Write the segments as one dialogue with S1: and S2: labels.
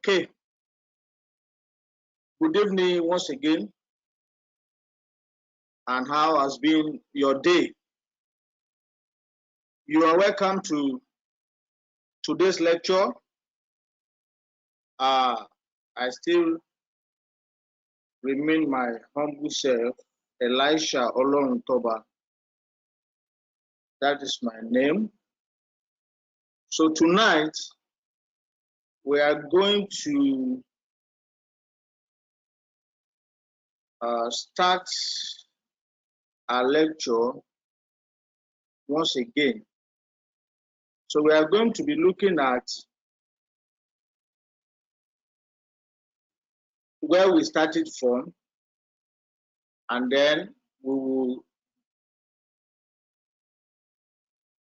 S1: Okay, good evening once again, and how has been your day? You are welcome to today's lecture. I still remain my humble self, Elisha Oloruntoba. That is my name. So tonight, we are going to start our lecture once again. So we are going to be looking at where we started from, and then we will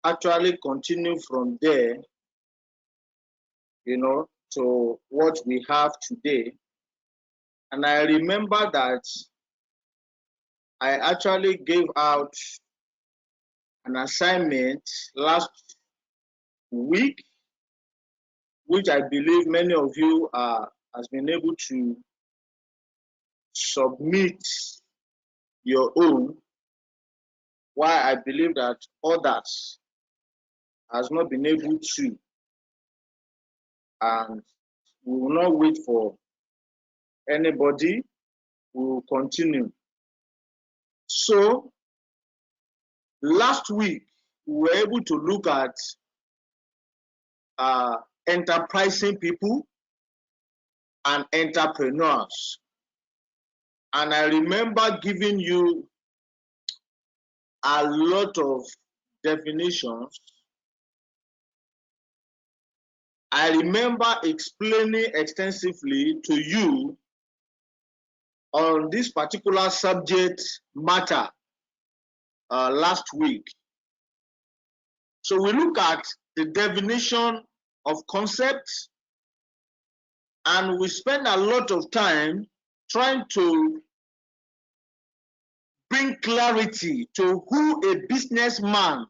S1: actually continue from there, to what we have today. And I remember that I actually gave out an assignment last week, which I believe many of you has been able to submit your own, while I believe that others has not been able to. And we will not wait for anybody. We will continue. So last week, we were able to look at enterprising people and entrepreneurs. And I remember giving you a lot of definitions. I remember explaining extensively to you on this particular subject matter last week. So we look at the definition of concepts, and we spend a lot of time trying to bring clarity to who a businessman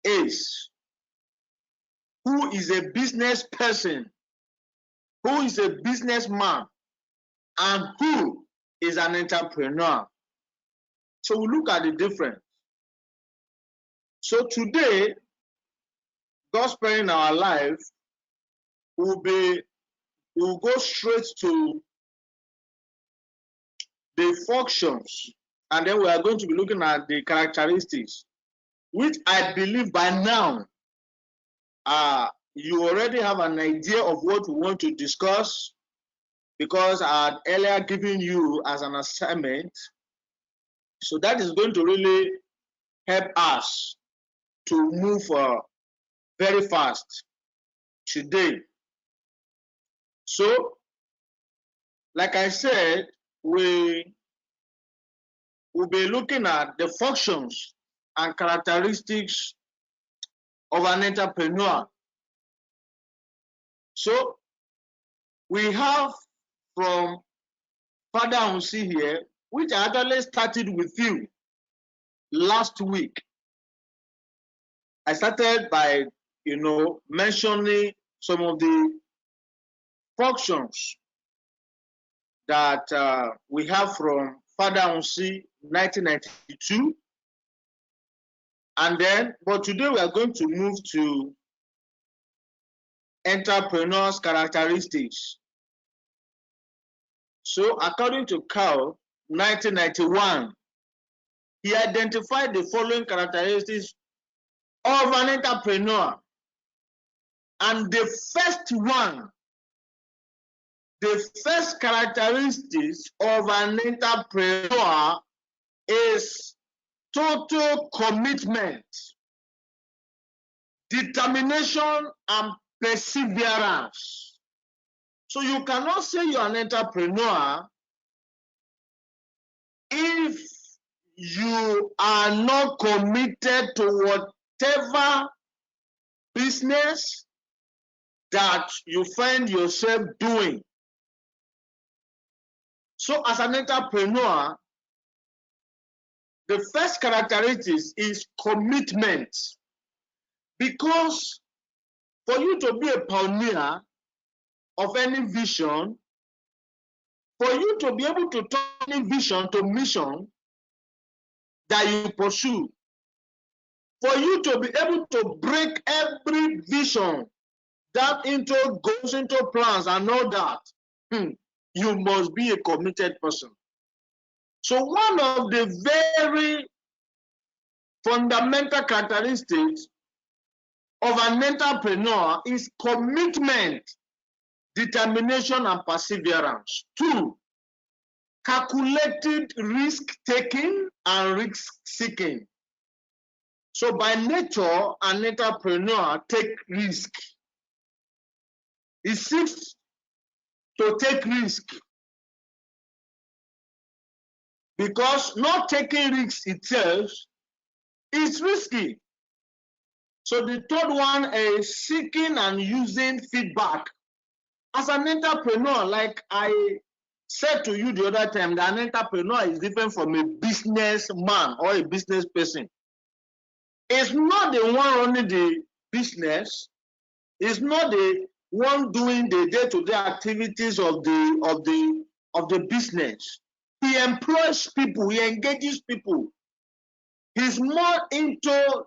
S1: is, who is a business person, who is a businessman, and who is an entrepreneur. So we look at the difference. So today, God sparing our life, we'll go straight to the functions, and then we are going to be looking at the characteristics, which I believe by now you already have an idea of what we want to discuss, because I had earlier given you as an assignment. So that is going to really help us to move very fast today. So, like I said, we will be looking at the functions and characteristics of an entrepreneur. So, we have from Father Unsi here, which I actually started with you last week. I started by, mentioning some of the functions that we have from Father Unsi 1992. And then, but today we are going to move to entrepreneurs' characteristics. So according to Carl, 1991, he identified the following characteristics of an entrepreneur. And the first characteristics of an entrepreneur is total commitment, determination, and perseverance. So you cannot say you're an entrepreneur if you are not committed to whatever business that you find yourself doing. So as an entrepreneur, the first characteristic is commitment. Because for you to be a pioneer, of any vision, for you to be able to turn any vision to mission that you pursue, for you to be able to break every vision that goes into plans and all that, you must be a committed person. So one of the very fundamental characteristics of an entrepreneur is commitment, determination, and perseverance. 2, calculated risk-taking and risk-seeking. So by nature, an entrepreneur takes risk. He seeks to take risk because not taking risks itself is risky. So the third one is seeking and using feedback. As an entrepreneur, like I said to you the other time, that an entrepreneur is different from a businessman or a business person. It's not the one running the business. It's not the one doing the day-to-day activities of the business. He employs people. He engages people. He's more into,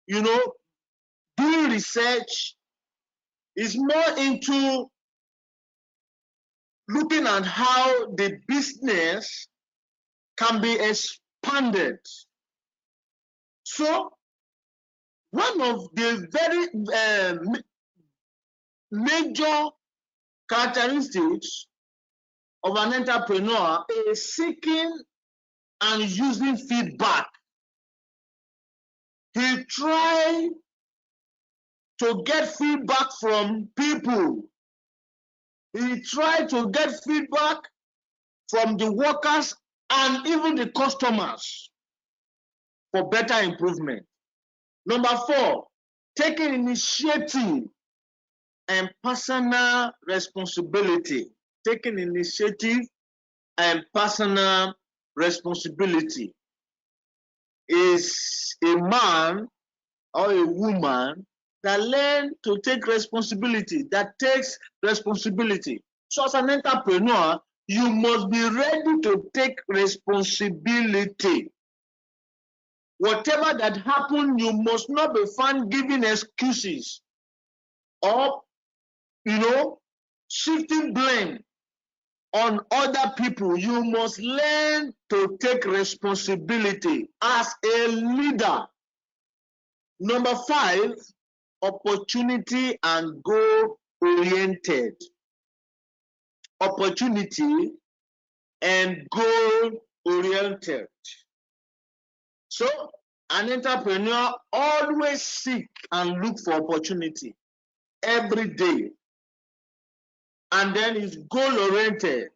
S1: doing research. He's more into looking at how the business can be expanded. So one of the very major characteristics of an entrepreneur is seeking and using feedback. He tries to get feedback from people. He tries to get feedback from the workers and even the customers for better improvement. Number 4, taking initiative and personal responsibility. Taking initiative and personal responsibility is a man or a woman that learn to take responsibility, that takes responsibility. So as an entrepreneur, you must be ready to take responsibility. Whatever that happens, you must not be found giving excuses or, shifting blame on other people. You must learn to take responsibility as a leader. Number 5, opportunity and goal-oriented. Opportunity and goal-oriented. So an entrepreneur always seek and look for opportunity every day. And then is goal-oriented.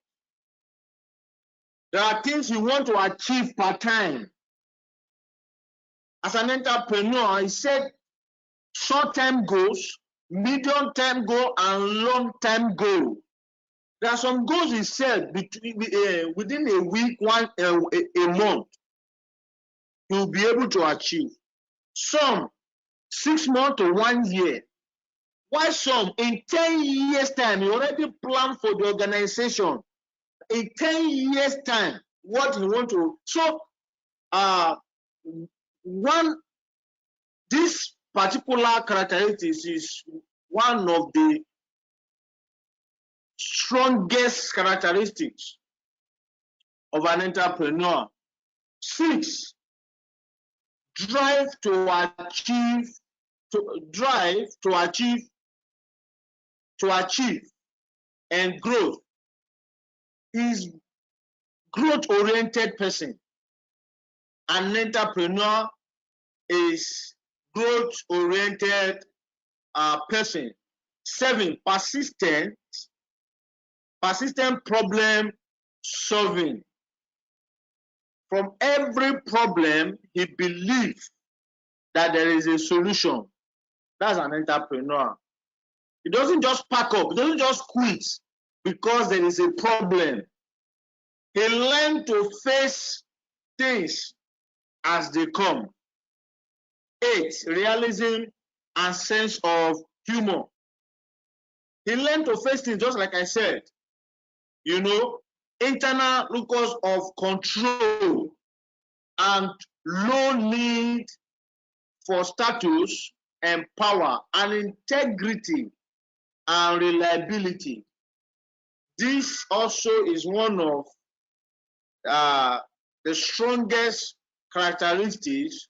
S1: There are things you want to achieve part-time. As an entrepreneur, he said short-term goals, medium-term goal, and long-term goal. There are some goals he said within a week, a month, he will be able to achieve. Some 6 months to 1 year. Why some in 10 years' time, he already planned for the organization. In 10 years' time, what he want to. So, this particular characteristics is one of the strongest characteristics of an entrepreneur. 6, drive to achieve and growth. Is growth-oriented person. An entrepreneur is growth-oriented person. 7, persistent problem solving. From every problem, he believes that there is a solution. That's an entrepreneur. He doesn't just pack up, he doesn't just quit because there is a problem. He learns to face things as they come. 8, realism and sense of humor. He learned to face things, just like I said, internal locus of control and low need for status and power and integrity and reliability. This also is one of the strongest characteristics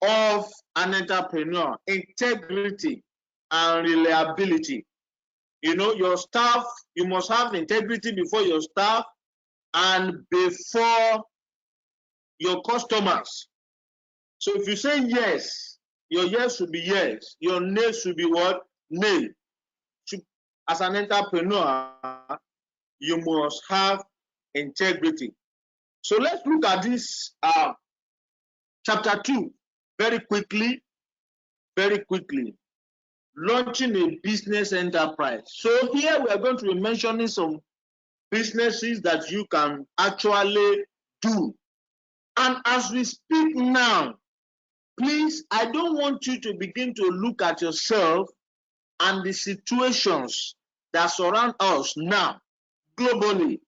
S1: of an entrepreneur: integrity and reliability. Your staff, you must have integrity before your staff and before your customers. So if you say yes, your yes should be yes, your nay should be what? Nay. As an entrepreneur, you must have integrity. So let's look at this chapter 2 very quickly. Launching a business enterprise. So here we are going to be mentioning some businesses that you can actually do. And as we speak now, please, I don't want you to begin to look at yourself and the situations that surround us now globally.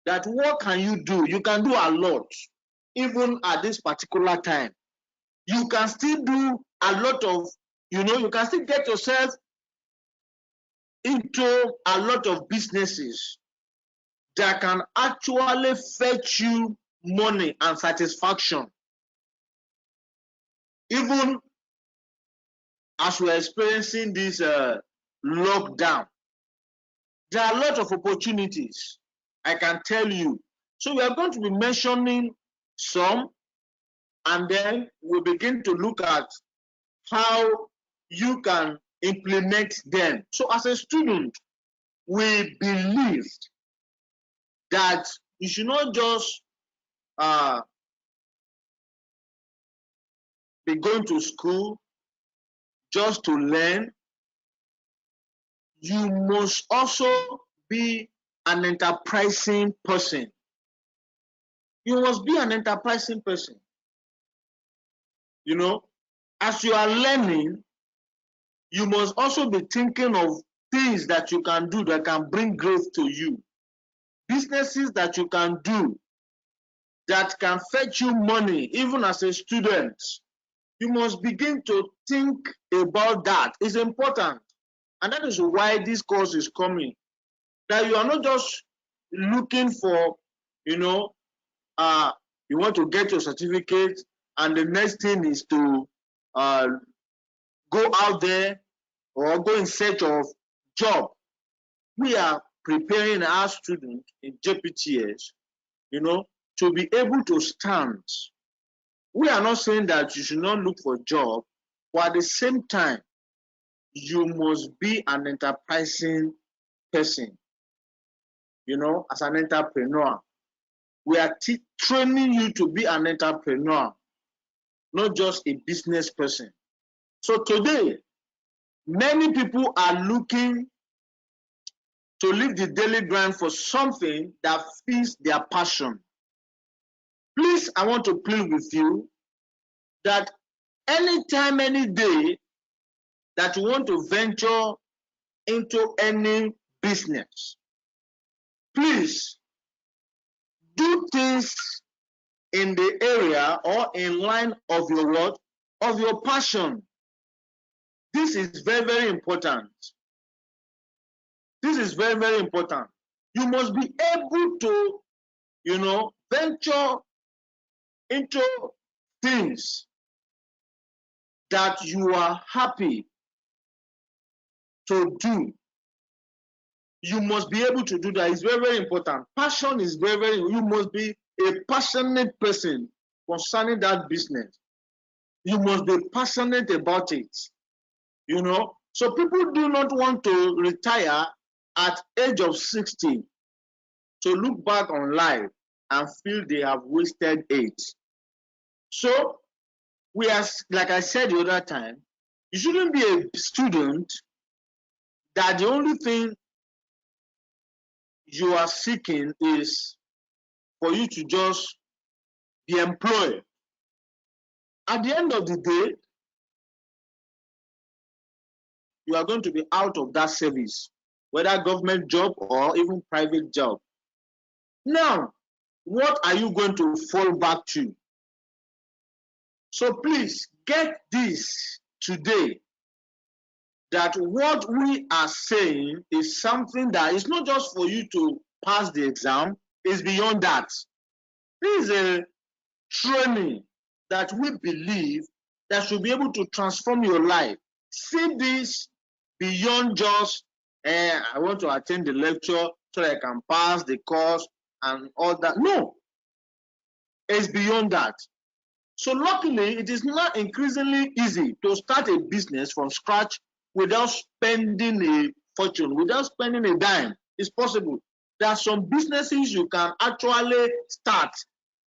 S1: That what can you do? You can do a lot, even at this particular time. You can still do a lot of, you can still get yourself into a lot of businesses that can actually fetch you money and satisfaction. Even as we're experiencing this lockdown, there are a lot of opportunities, I can tell you. So we are going to be mentioning some, and then we'll begin to look at how you can implement them. So as a student, we believed that you should not just be going to school just to learn. You must also be an enterprising person. You must be an enterprising person. As you are learning, you must also be thinking of things that you can do that can bring growth to you. Businesses that you can do that can fetch you money, even as a student. You must begin to think about that. It's important. And that is why this course is coming. That you are not just looking for, you want to get your certificate, and the next thing is to go out there or go in search of job. We are preparing our students in JPTS, to be able to stand. We are not saying that you should not look for a job, but at the same time, you must be an enterprising person, as an entrepreneur. We are training you to be an entrepreneur, not just a business person. So today, many people are looking to leave the daily grind for something that feeds their passion. Please, I want to plead with you that anytime, any day that you want to venture into any business, please do things in the area or in line of your what? Of your passion. This is very, very important. This is very, very important. You must be able to, venture into things that you are happy to do. You must be able to do that. It's very, very important. Passion is very, very, you must be a passionate person concerning that business. You must be passionate about it. So people do not want to retire at age of 60 to look back on life and feel they have wasted it. So we are, like I said the other time, you shouldn't be a student that the only thing you are seeking is for you to just be employed. At the end of the day, you are going to be out of that service, whether government job or even private job. Now, what are you going to fall back to? So please get this today, that what we are saying is something that is not just for you to pass the exam, it's beyond that. This is a training that we believe that should be able to transform your life. See this beyond just, I want to attend the lecture so that I can pass the course and all that. No, it's beyond that. So luckily, it is now increasingly easy to start a business from scratch without spending a fortune, without spending a dime. It's possible. There are some businesses you can actually start.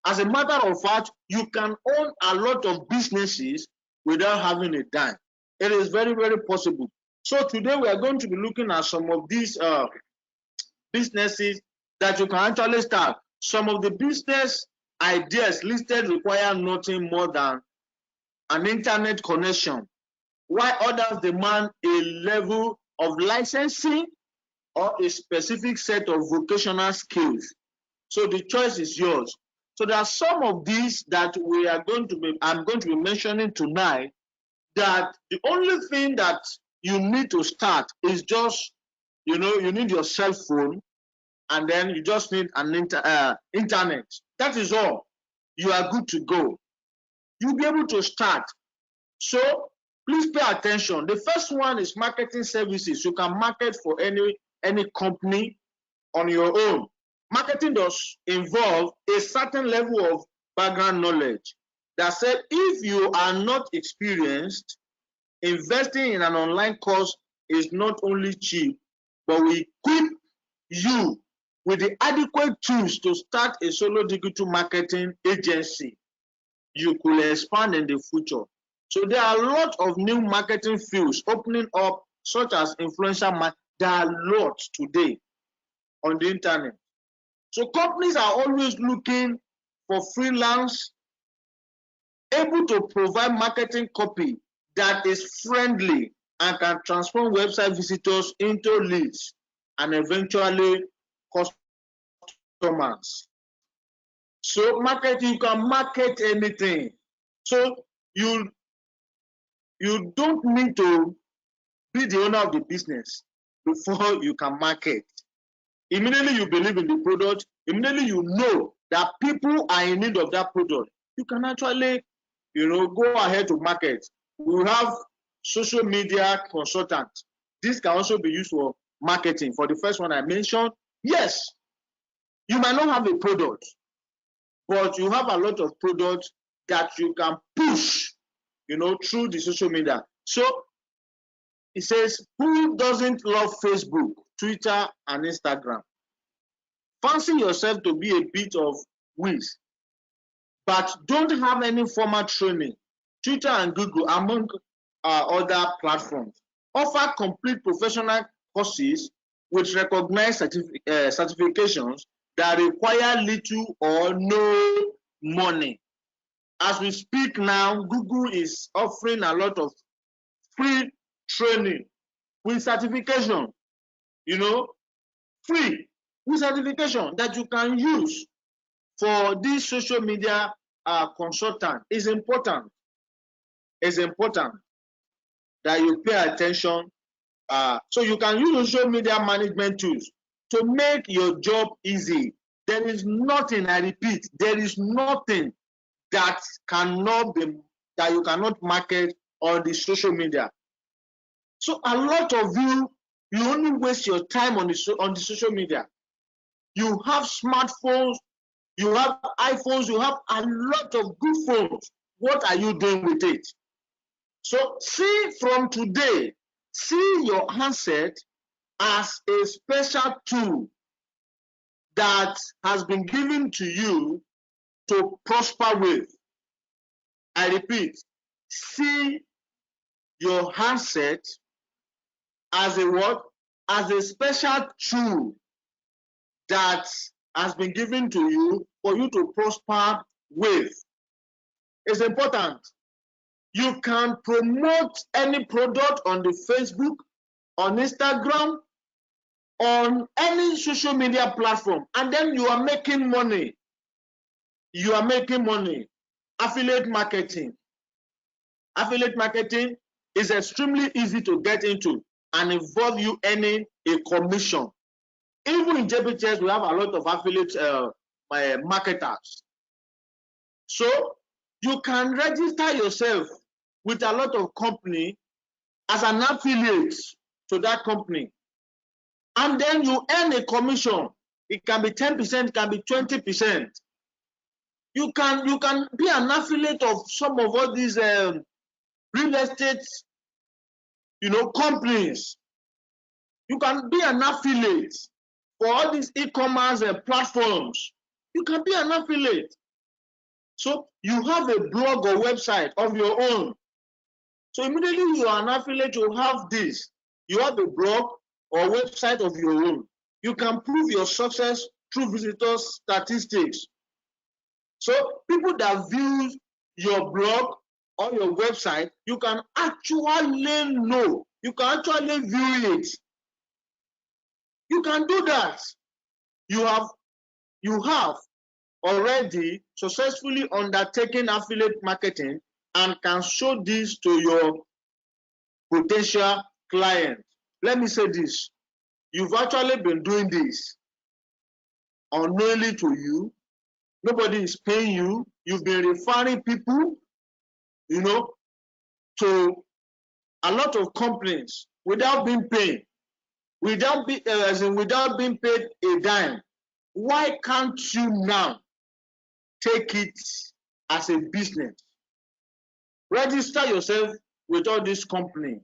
S1: As a matter of fact, you can own a lot of businesses without having a dime. It is very, very possible. So today we are going to be looking at some of these businesses that you can actually start. Some of the business ideas listed require nothing more than an internet connection, while others demand a level of licensing or a specific set of vocational skills. So the choice is yours. So there are some of these that I'm going to be mentioning tonight, that the only thing that you need to start is just, you need your cell phone, and then you just need an internet. That is all. You are good to go. You'll be able to start. So please pay attention. The first one is marketing services. You can market for any company on your own. Marketing does involve a certain level of background knowledge. That said, if you are not experienced, investing in an online course is not only cheap, but will equip you with the adequate tools to start a solo digital marketing agency. You could expand in the future. So there are a lot of new marketing fields opening up, such as influencer marketing. There are lots today on the internet. So companies are always looking for freelance, able to provide marketing copy that is friendly and can transform website visitors into leads and eventually customers. So marketing, you can market anything. So you don't need to be the owner of the business before you can market. Immediately you believe in the product, immediately you know that people are in need of that product, you can actually, go ahead to market. We have social media consultants. This can also be used for marketing. For the first one I mentioned, yes, you might not have a product, but you have a lot of products that you can push, through the social media. So it says, who doesn't love Facebook, Twitter, and Instagram? Fancy yourself to be a bit of whiz, but don't have any formal training. Twitter and Google, among other platforms, offer complete professional courses with recognized certifications that require little or no money. As we speak now, Google is offering a lot of free training with certification, free with certification that you can use for this social media consultant. Is important. It's important that you pay attention. So you can use social media management tools to make your job easy. There is nothing, I repeat, there is nothing that you cannot market on the social media. So a lot of you only waste your time on the social media. You have smartphones, you have iPhones, you have a lot of good phones. What are you doing with it? So see from today, see your handset as a special tool that has been given to you to prosper with. I repeat, see your handset as a what? As a special tool that has been given to you for you to prosper with. It's important. You can promote any product on the Facebook, on Instagram, on any social media platform, and then you are making money. You are making money. Affiliate marketing. Affiliate marketing is extremely easy to get into and involve you earning a commission. Even in JPTS, we have a lot of affiliate marketers. So you can register yourself with a lot of company as an affiliate to that company. And then you earn a commission. It can be 10%, it can be 20%. You can be an affiliate of some of all these real estate, companies. You can be an affiliate for all these e-commerce platforms. You can be an affiliate. So you have a blog or website of your own. So immediately you are an affiliate, you have this. You have a blog or website of your own. You can prove your success through visitor statistics. So people that view your blog or your website, you can actually know. You can actually view it. You can do that. You have already successfully undertaken affiliate marketing and can show this to your potential client. Let me say this. You've actually been doing this unknowingly to you. Nobody is paying you. You've been referring people, to a lot of companies without being paid, without being paid a dime. Why can't you now take it as a business? Register yourself with all these companies.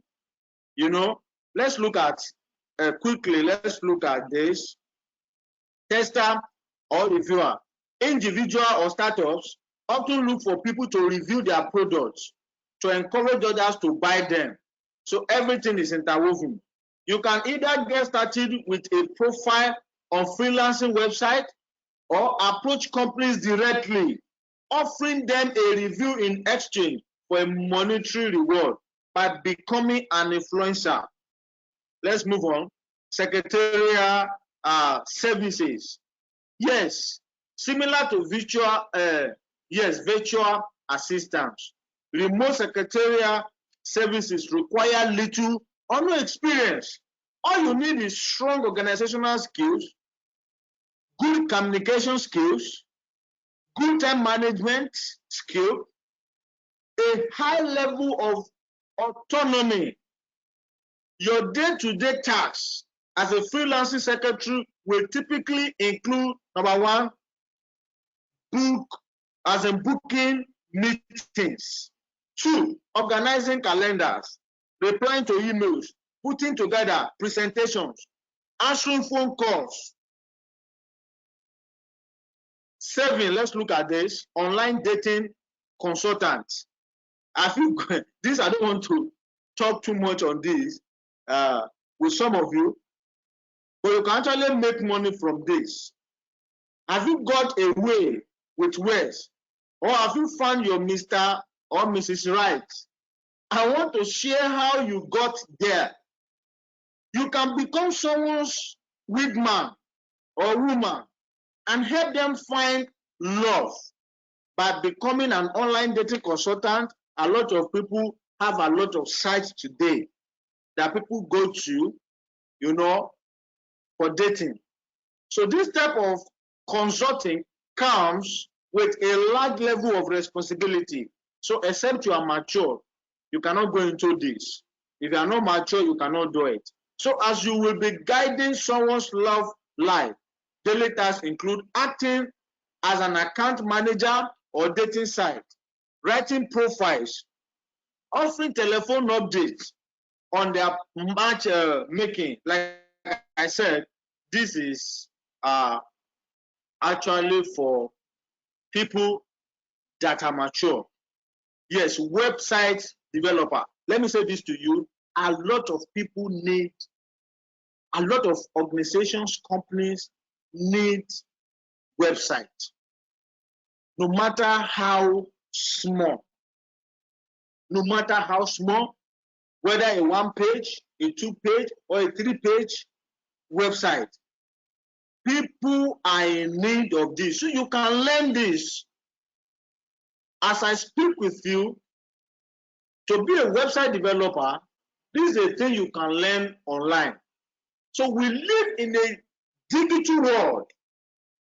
S1: Let's look at quickly. Let's look at this. Tester or reviewer. Individual or startups often look for people to review their products to encourage others to buy them. So everything is interwoven. You can either get started with a profile on freelancing website or approach companies directly, offering them a review in exchange for a monetary reward by becoming an influencer. Let's move on. Secretarial services. Yes, similar to virtual assistants. Remote secretarial services require little or no experience. All you need is strong organizational skills, good communication skills, good time management skill, a high level of autonomy. Your day-to-day tasks as a freelancing secretary will typically include, number one, booking meetings. 2, organizing calendars, replying to emails, putting together presentations, answering phone calls. 7, let's look at this, online dating consultants. I think this, I don't want to talk too much on this with some of you, but you can actually make money from this. Have you got a way with words? Or have you found your Mr. or Mrs. Right? I want to share how you got there. You can become someone's wingman or woman and help them find love by becoming an online dating consultant. A lot of people have a lot of sites today that people go to, for dating. So this type of consulting comes with a large level of responsibility. So except you are mature, you cannot go into this. If you are not mature, you cannot do it. So as you will be guiding someone's love life, daily tasks include acting as an account manager or dating site, writing profiles, offering telephone updates on their match making. Like I said, this is actually for people that are mature. Yes, website developer. Let me say this to you. A lot of people need, a lot of organizations, companies need websites. No matter how small, no matter how small, whether a 1-page, a 2-page, or a 3-page website. People are in need of this. So you can learn this. As I speak with you, to be a website developer, this is a thing you can learn online. So we live in a digital world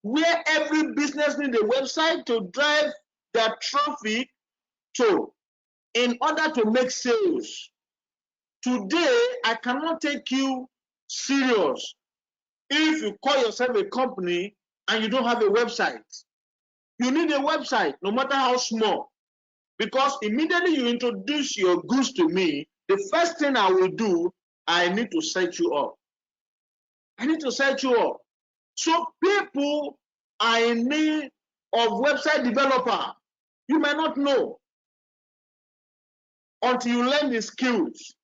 S1: where every business needs a website to drive their traffic to in order to make sales. Today, I cannot take you serious if you call yourself a company and you don't have a website. You need a website, no matter how small, because immediately you introduce your goods to me, the first thing I will do, I need to set you up. I need to set you up. So people are in need of website developer. You might not know until you learn the skills.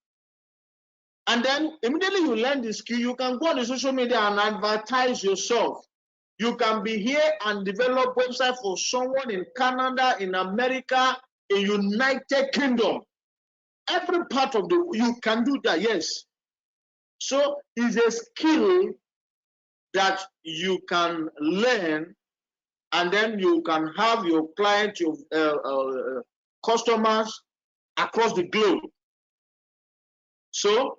S1: And then immediately you learn the skill, you can go on the social media and advertise yourself. You can be here and develop website for someone in Canada, in America, in United Kingdom. Every part of you can do that, yes. So it's a skill that you can learn, and then you can have your clients, your customers across the globe. So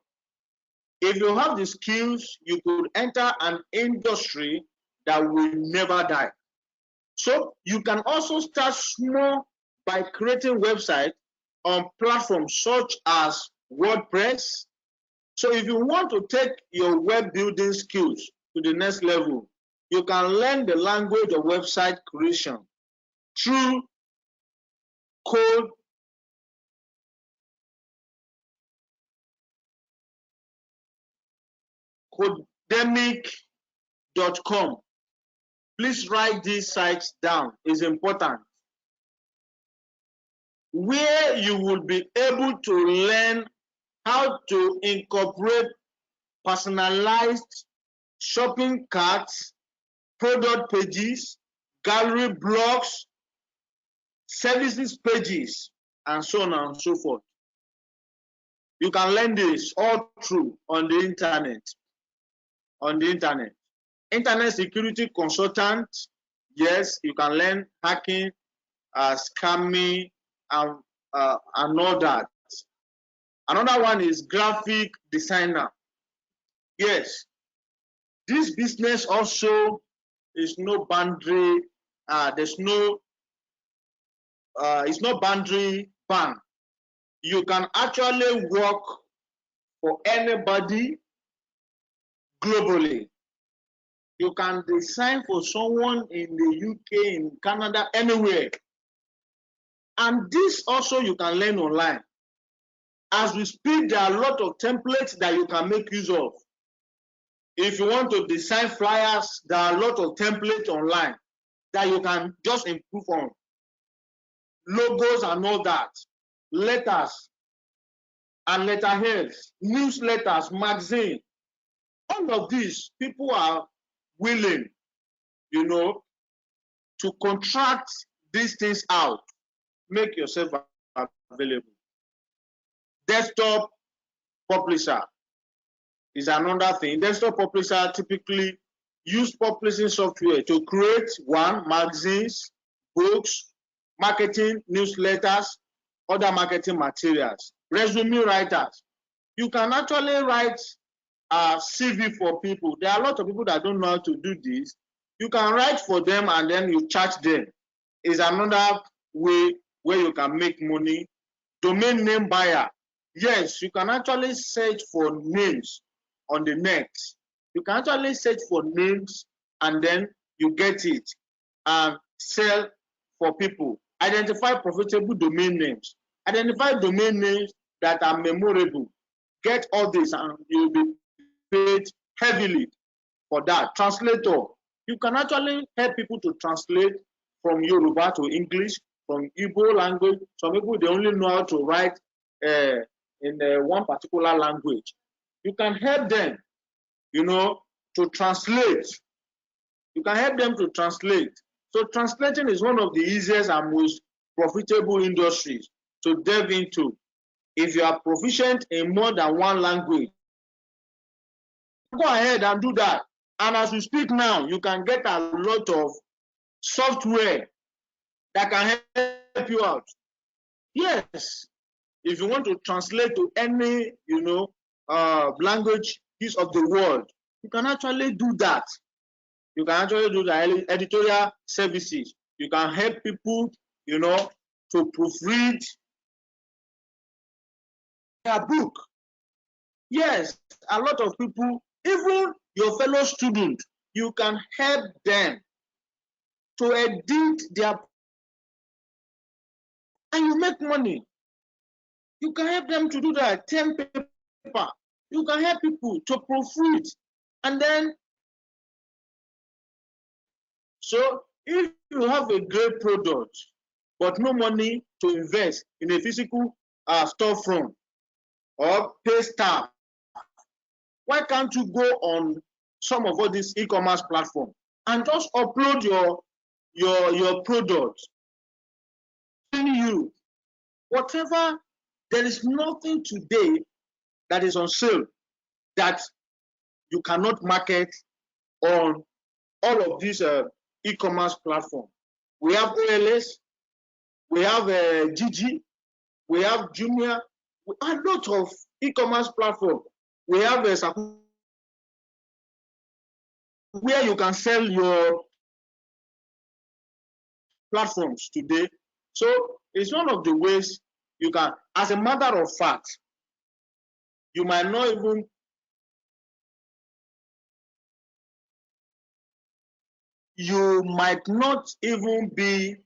S1: if you have the skills, you could enter an industry that will never die. So you can also start small by creating websites on platforms such as WordPress. So if you want to take your web building skills to the next level, you can learn the language of website creation through codemic.com. Please write these sites down. It's important. Where you will be able to learn how to incorporate personalized shopping carts, product pages, gallery blogs, services pages, and so on and so forth. You can learn this all through on the internet. Internet security consultant, yes, you can learn hacking, scamming, and all that. Another one is graphic designer. Yes, this business also is no boundary. It's no boundary ban. You can actually work for anybody globally. You can design for someone in the UK, in Canada, anywhere. And this also you can learn online. As we speak, there are a lot of templates that you can make use of. If you want to design flyers, there are a lot of templates online that you can just improve on. Logos and all that. Letters and letterheads, newsletters, magazine. All of these, people are willing, to contract these things out. Make yourself available. Desktop publisher is another thing. Desktop publisher typically use publishing software to create magazines, books, marketing, newsletters, other marketing materials. Resume writers. You can actually write a CV for people. There are a lot of people that don't know how to do this. You can write for them and then you charge them. It's another way where you can make money. Domain name buyer. Yes, you can actually search for names on the net. You can actually search for names and then you get it and sell for people. Identify profitable domain names. Identify domain names that are memorable. Get all this and you'll be paid heavily for that. Translator. You can actually help people to translate from Yoruba to English, from Igbo language. Some people, they only know how to write in one particular language. You can help them, to translate. You can help them to translate. So translating is one of the easiest and most profitable industries. to delve into. If you are proficient in more than one language, go ahead and do that. And as we speak now, you can get a lot of software that can help you out. Yes, if you want to translate to any, languages of the world, you can actually do that. You can actually do the editorial services. You can help people, to proofread their book. Yes, a lot of people, even your fellow students, you can help them to edit their, and you make money. You can help them to do that, 10 paper. You can help people to proofread. And then, so if you have a great product, but no money to invest in a physical storefront or pay staff, why can't you go on some of all these e-commerce platforms and just upload your product? You, whatever, there is nothing today that is on sale that you cannot market on all of these e-commerce platforms. We have OLS, we have GG, we have Jumia, a lot of e-commerce platforms. We have where you can sell your platforms today. So it's one of the ways you can, as a matter of fact, you might not even be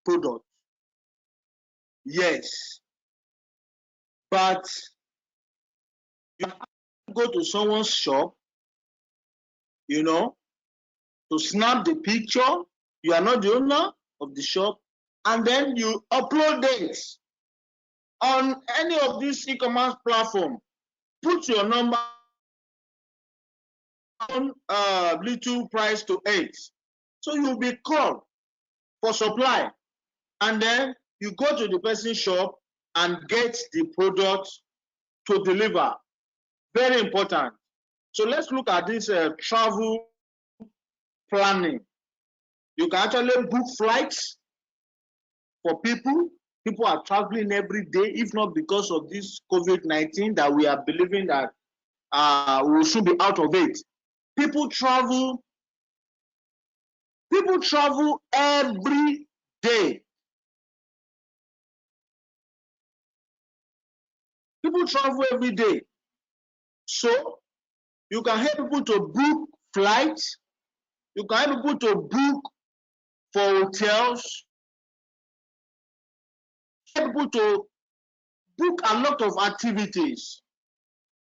S1: product. Yes. But you go to someone's shop, to snap the picture. You are not the owner of the shop, and then you upload it on any of these e-commerce platforms. Put your number on little price to 8. So you'll be called for supply, and then you go to the person's shop and get the product to deliver. Very important. So let's look at this travel planning. You can actually book flights for people. People are traveling every day, if not because of this COVID-19 that we are believing that we will soon be out of it. People travel every day. People travel every day. So you can help people to book flights. You can help people to book for hotels. Help people to book a lot of activities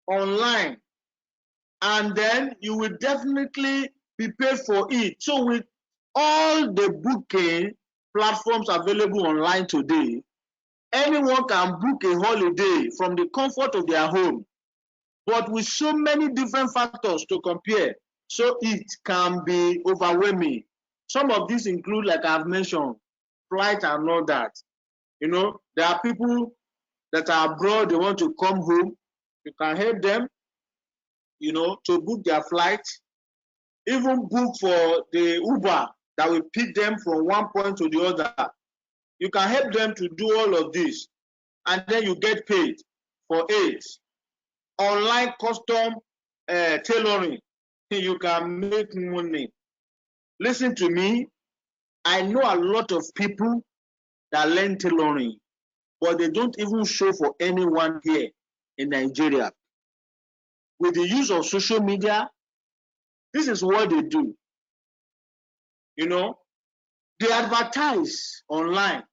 S1: online. And then you will definitely be paid for it. So with all the booking platforms available online today, anyone can book a holiday from the comfort of their home. But with so many different factors to compare, so it can be overwhelming. Some of these include, like I've mentioned, flight and all that. There are people that are abroad, they want to come home. You can help them, to book their flight, even book for the Uber that will pick them from one point to the other. You can help them to do all of this, and then you get paid for it. Online custom tailoring, you can make money. Listen to me, I know a lot of people that learn tailoring, but they don't even show for anyone here in Nigeria. With the use of social media, this is what they do. They advertise online.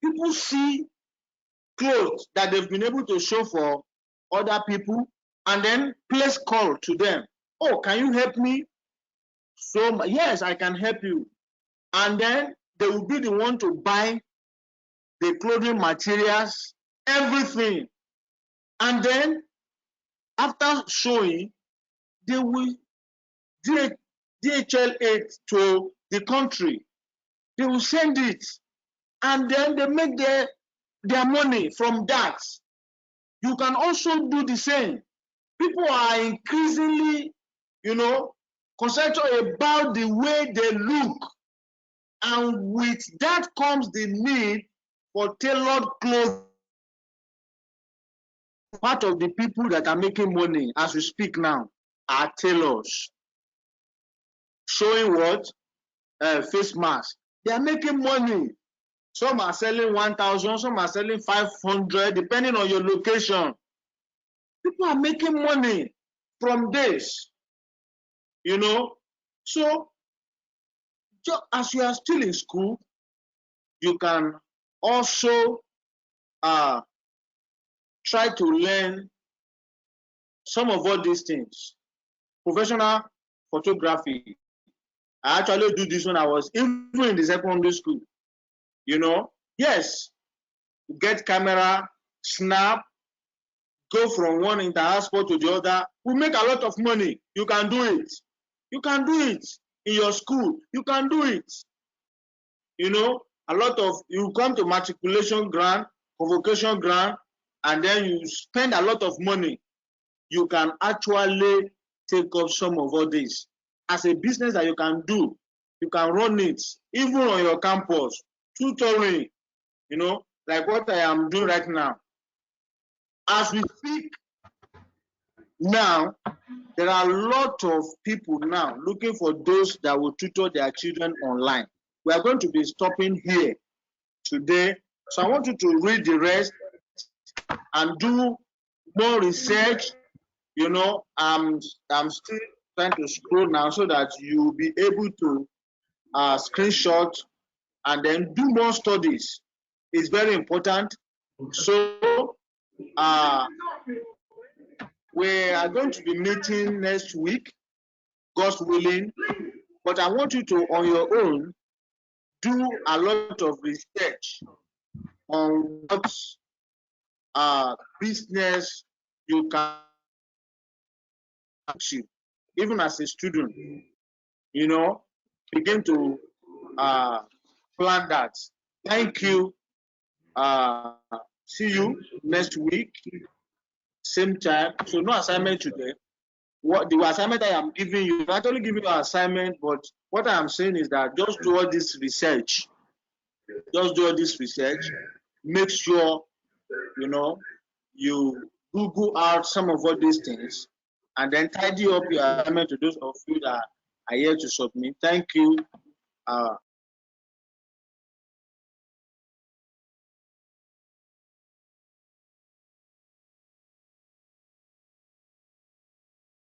S1: People see clothes that they've been able to show for other people, and then place call to them. Oh, can you help me? So yes, I can help you. And then they will be the one to buy the clothing materials, everything. And then after showing, they will DHL it to the country. They will send it. and then they make their money from that. You can also do the same. People are increasingly, concentrated about the way they look, and with that comes the need for tailored clothes. Part of the people that are making money as we speak now are tailors. Showing what? Face masks. They are making money. Some are selling 1,000, some are selling 500, depending on your location. People are making money from this, So, as you are still in school, you can also try to learn some of all these things. Professional photography. I actually do this when I was even in the secondary school. Yes, get camera, snap, go from one inter-house sport to the other. We make a lot of money. You can do it. You can do it in your school. You can do it. You come to matriculation grant, convocation grant, and then you spend a lot of money. You can actually take up some of all this as a business that you can do. You can run it even on your campus, tutoring, like what I am doing right now. As we speak now, there are a lot of people now looking for those that will tutor their children online. We are going to be stopping here today. So I want you to read the rest and do more research. I'm still trying to scroll now so that you'll be able to screenshot and then do more studies. It's very important. So we are going to be meeting next week, God's willing. But I want you to, on your own, do a lot of research on what business you can achieve, even as a student. Begin to plan that. Thank you. See you next week, same time. So no assignment today. What the assignment I am giving you, I'm actually giving you an assignment, but what I am saying is that just do all this research. Just do all this research. Make sure you Google out some of all these things, and then tidy up your assignment to those of you that are here to submit. Thank you.